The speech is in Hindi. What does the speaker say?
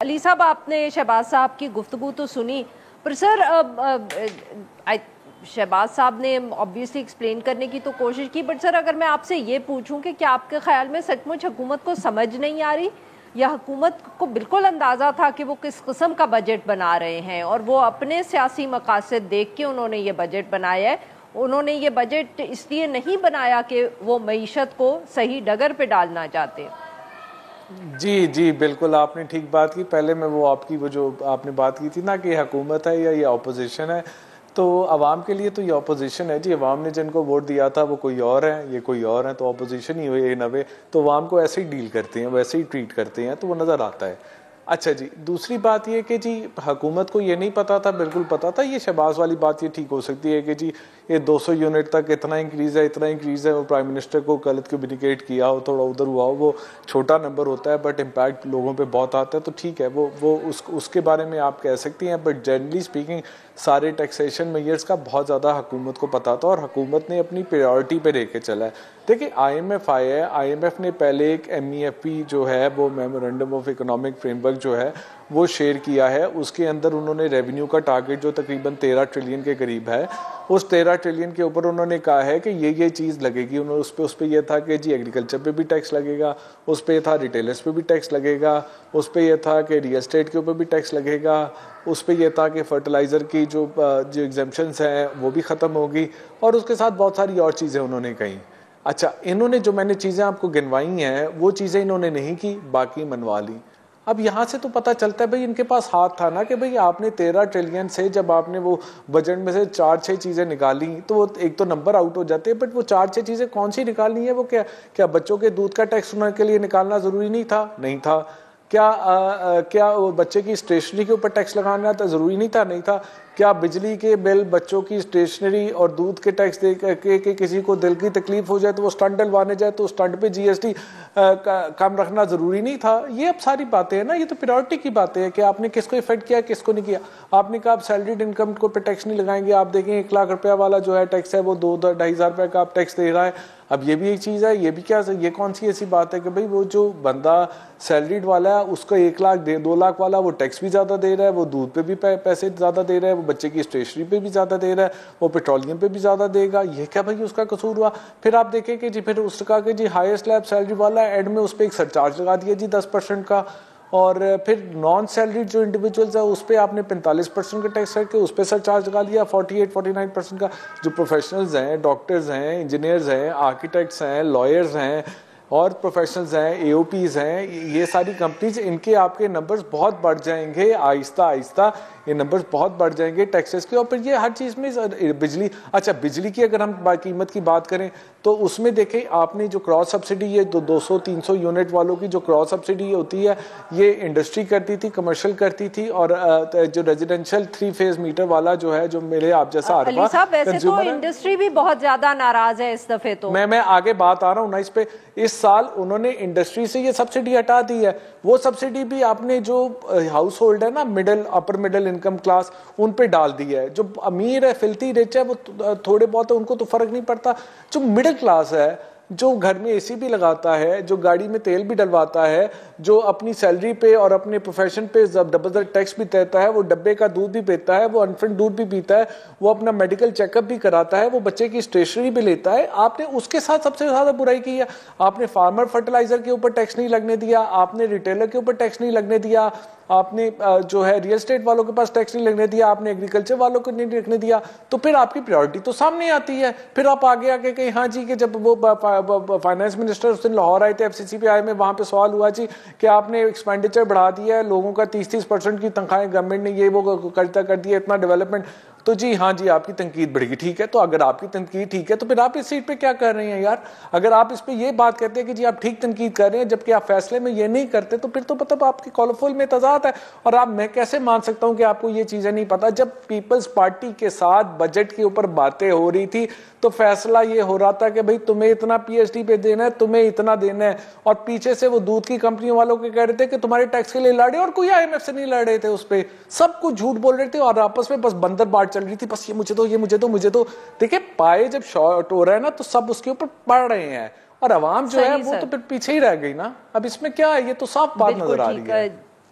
अली साहब, आपने शहबाज साहब की गुफ्तगू तो सुनी, पर सर शहबाज साहब ने ऑब्वियसली एक्सप्लेन करने की तो कोशिश की, बट सर अगर मैं आपसे ये पूछूं कि क्या आपके ख्याल में सचमुच हुकूमत को समझ नहीं आ रही, या हुकूमत को बिल्कुल अंदाज़ा था कि वो किस किस्म का बजट बना रहे हैं और वो अपने सियासी मकासद देख के उन्होंने ये बजट बनाया है? उन्होंने ये बजट इसलिए नहीं बनाया कि वो मईशत को सही डगर पे डालना चाहते। जी जी बिल्कुल, आपने ठीक बात की। पहले मैं वो आपकी वो जो आपने बात की थी ना कि हुकूमत है या ये अपोजिशन है, तो अवाम के लिए तो ये अपोजिशन है जी। अवाम ने जिनको वोट दिया था वो कोई और है, ये कोई और है, तो अपोजिशन ही हुए नवे, तो अवाम को ऐसे ही डील करते हैं, वैसे ही ट्रीट करते हैं, तो वो नज़र आता है। अच्छा जी, दूसरी बात ये कि जी हुकूमत को ये नहीं पता था, बिल्कुल पता था। ये शहबाज वाली बात ये ठीक हो सकती है कि जी ये 200 यूनिट तक इतना इंक्रीज़ है, इतना इंक्रीज़ है, वो प्राइम मिनिस्टर को गलत कम्युनिकेट किया हो, थोड़ा उधर हुआ हो, वो छोटा नंबर होता है बट इम्पैक्ट लोगों पे बहुत आता है, तो ठीक है, वो उसके बारे में आप कह सकती हैं। बट जनरली स्पीकिंग सारे टैक्सेशन मेजर्स का बहुत ज़्यादा हुकूमत को पता था और हुकूमत ने अपनी प्रायोरिटी पे लेके चला है। देखिए IMF आया है, IMF ने पहले एक MEFP जो है वो मेमोरेंडम ऑफ इकोनॉमिक फ्रेमवर्क जो है वो शेयर किया है। उसके अंदर उन्होंने रेवेन्यू का टारगेट जो तकरीबन 13 ट्रिलियन के करीब है, उस 13 ट्रिलियन के ऊपर उन्होंने कहा है कि ये चीज़ लगेगी। उन्होंने उस पर यह था कि जी एग्रीकल्चर पे भी टैक्स लगेगा, उस पर था रिटेलर्स पे भी टैक्स लगेगा, उस पर यह था कि रियल एस्टेट के ऊपर भी टैक्स लगेगा, उस पर यह था कि फर्टिलाइज़र की जो एग्जेम्पशंस हैं वो भी ख़त्म होगी, और उसके साथ बहुत सारी और चीज़ें उन्होंने कही। अच्छा, इन्होंने जो मैंने चीज़ें आपको गिनवाई हैं वो चीज़ें इन्होंने नहीं की, बाकी मनवा ली। अब यहाँ से तो पता चलता है भाई इनके पास हाथ था ना कि भाई आपने 13 ट्रिलियन से जब आपने वो बजट में से 4-6 चीज़ें निकाली तो वो एक तो नंबर आउट हो जाते हैं, बट वो 4-6 चीज़ें कौन सी निकालनी है? वो क्या बच्चों के दूध का टैक्स उन्होंने के लिए निकालना ज़रूरी नहीं था? नहीं था। क्या वो बच्चे की स्टेशनरी के ऊपर टैक्स लगाना था? ज़रूरी नहीं था? नहीं था। क्या बिजली के बिल, बच्चों की स्टेशनरी और दूध के टैक्स दे के किसी को दिल की तकलीफ हो जाए तो वो स्टंट डलवाने जाए तो स्टंट पे GST कम रखना ज़रूरी नहीं था? ये अब सारी बातें हैं ना, ये तो प्रायोरिटी की बातें हैं कि आपने किसको इफेक्ट किया, किसको नहीं किया। आपने कहा आप सैलरीड इनकम को पे टैक्स नहीं लगाएंगे, आप देखें 1 लाख रुपया वाला जो है टैक्स है वो 2-2.5 हज़ार रुपये का आप टैक्स दे रहा है। अब ये भी एक चीज़ है, ये भी क्या, ये कौन सी ऐसी बात है कि भाई वो जो बंदा सैलरीड वाला है उसको 1 लाख 2 लाख वाला वो टैक्स भी ज़्यादा दे रहा है, वो दूध पे भी पैसे ज़्यादा दे रहा है, वो बच्चे की स्टेशनरी पे भी ज़्यादा दे रहा है, वो पेट्रोलियम पे भी ज़्यादा देगा। ये क्या भाई उसका कसूर हुआ? फिर आप देखें कि जी फिर उसका कि जी हाईएस्ट स्लैब सैलरी वाला एंड में उस पर एक सरचार्ज लगा दिया जी 10% का, और फिर नॉन सैलरीड जो इंडिविजुअल्स है उस पर आपने 45% का टैक्स करके उस पर सरचार्ज लगा लिया 48-49% का। जो प्रोफेशनल्स हैं, डॉक्टर्स हैं, इंजीनियर्स हैं, आर्किटेक्ट्स हैं, लॉयर्स हैं और प्रोफेशनल्स हैं, AOPs हैं, ये सारी कंपनीज, इनके आपके नंबर्स बहुत बढ़ जाएंगे आहिस्ता आहिस्ता, ये नंबर्स बहुत बढ़ जाएंगे टैक्सेस के। और फिर ये हर चीज़ में बिजली, अच्छा बिजली की अगर हम कीमत की बात करें तो उसमें देखें आपने जो क्रॉस सब्सिडी, ये 200-300 यूनिट वालों की जो क्रॉस सब्सिडी होती है ये इंडस्ट्री करती थी, कमर्शियल करती थी, और जो रेजिडेंशियल 3 फेज मीटर वाला जो है, जो मेरे आप जैसा अली साहब, वैसे तो इंडस्ट्री भी बहुत ज्यादा नाराज है इस दफे। तो मैं आगे बात आ रहा हूँ ना इस पे। इस साल उन्होंने इंडस्ट्री से ये सब्सिडी हटा दी है। वो सब्सिडी भी आपने जो हाउस होल्ड है ना, middle upper middle income class, उन पे डाल दी है। जो अमीर है, फिल्थी रिच है, वो थोड़े बहुत है, उनको तो फर्क नहीं पड़ता। जो मिडिल क्लास है, जो घर में AC भी लगाता है, जो गाड़ी में तेल भी डलवाता है, जो अपनी सैलरी पे और अपने प्रोफेशन पे डबल टैक्स भी देता है, वो डब्बे का दूध भी पीता है, वो अनफिल्ड दूध भी पीता है, वो अपना मेडिकल चेकअप भी कराता है, वो बच्चे की स्टेशनरी भी लेता है, आपने उसके साथ सबसे ज्यादा बुराई की है। आपने फार्मर फर्टिलाइजर के ऊपर टैक्स नहीं लगने दिया, आपने रिटेलर के ऊपर टैक्स नहीं लगने दिया, आपने जो है रियल एस्टेट वालों के पास टैक्स नहीं लगने दिया, आपने एग्रीकल्चर वालों को नहीं रखने दिया। तो फिर आपकी प्रायोरिटी तो सामने आती है। फिर आप आगे आके कहीं हाँ जी कि जब वो फाइनेंस मिनिस्टर उस दिन लाहौर आए थे, FCCP आए में, वहां पे सवाल हुआ जी कि आपने एक्सपेंडिचर बढ़ा दिया है, लोगों का 30% की तनख्वाहें गवर्नमेंट ने ये वो कर दिया, इतना डेवलपमेंट, तो जी हाँ जी आपकी तनकीद बढ़ेगी। ठीक है, तो अगर आपकी तनकीद ठीक है तो फिर आप इस सीट पे क्या कर रहे हैं यार? अगर आप इस पे ये बात कहते हैं कि जी आप ठीक तनकीद कर रहे हैं जबकि आप फैसले में ये नहीं करते, तो फिर तो मतलब आपकी कॉलफुल में तजाद है। और आप, मैं कैसे मान सकता हूं कि आपको ये चीजें नहीं पता? जब पीपल्स पार्टी के साथ बजट के ऊपर बातें हो रही थी तो फैसला ये हो रहा था कि भाई तुम्हें इतना PhD पे देना है, तुम्हें इतना देना है, और पीछे से वो दूध की कंपनियों वालों के कह रहे थे कि तुम्हारे टैक्स के लिए लड़े, और कोई IMF से नहीं लड़ रहे थे, उस पर सब कुछ झूठ बोल रहे थे, और आपस में बस बंदर बाट चल रही थी, बस ये मुझे दो, ये मुझे दो, मुझे दो। देखिए पाए जब शॉर्ट हो रहा है ना तो सब उसके ऊपर पड़ रहे हैं, और आवाम जो है वो तो फिर पीछे ही रह गई ना। अब इसमें क्या है, ये तो साफ बात नजर आ रही है।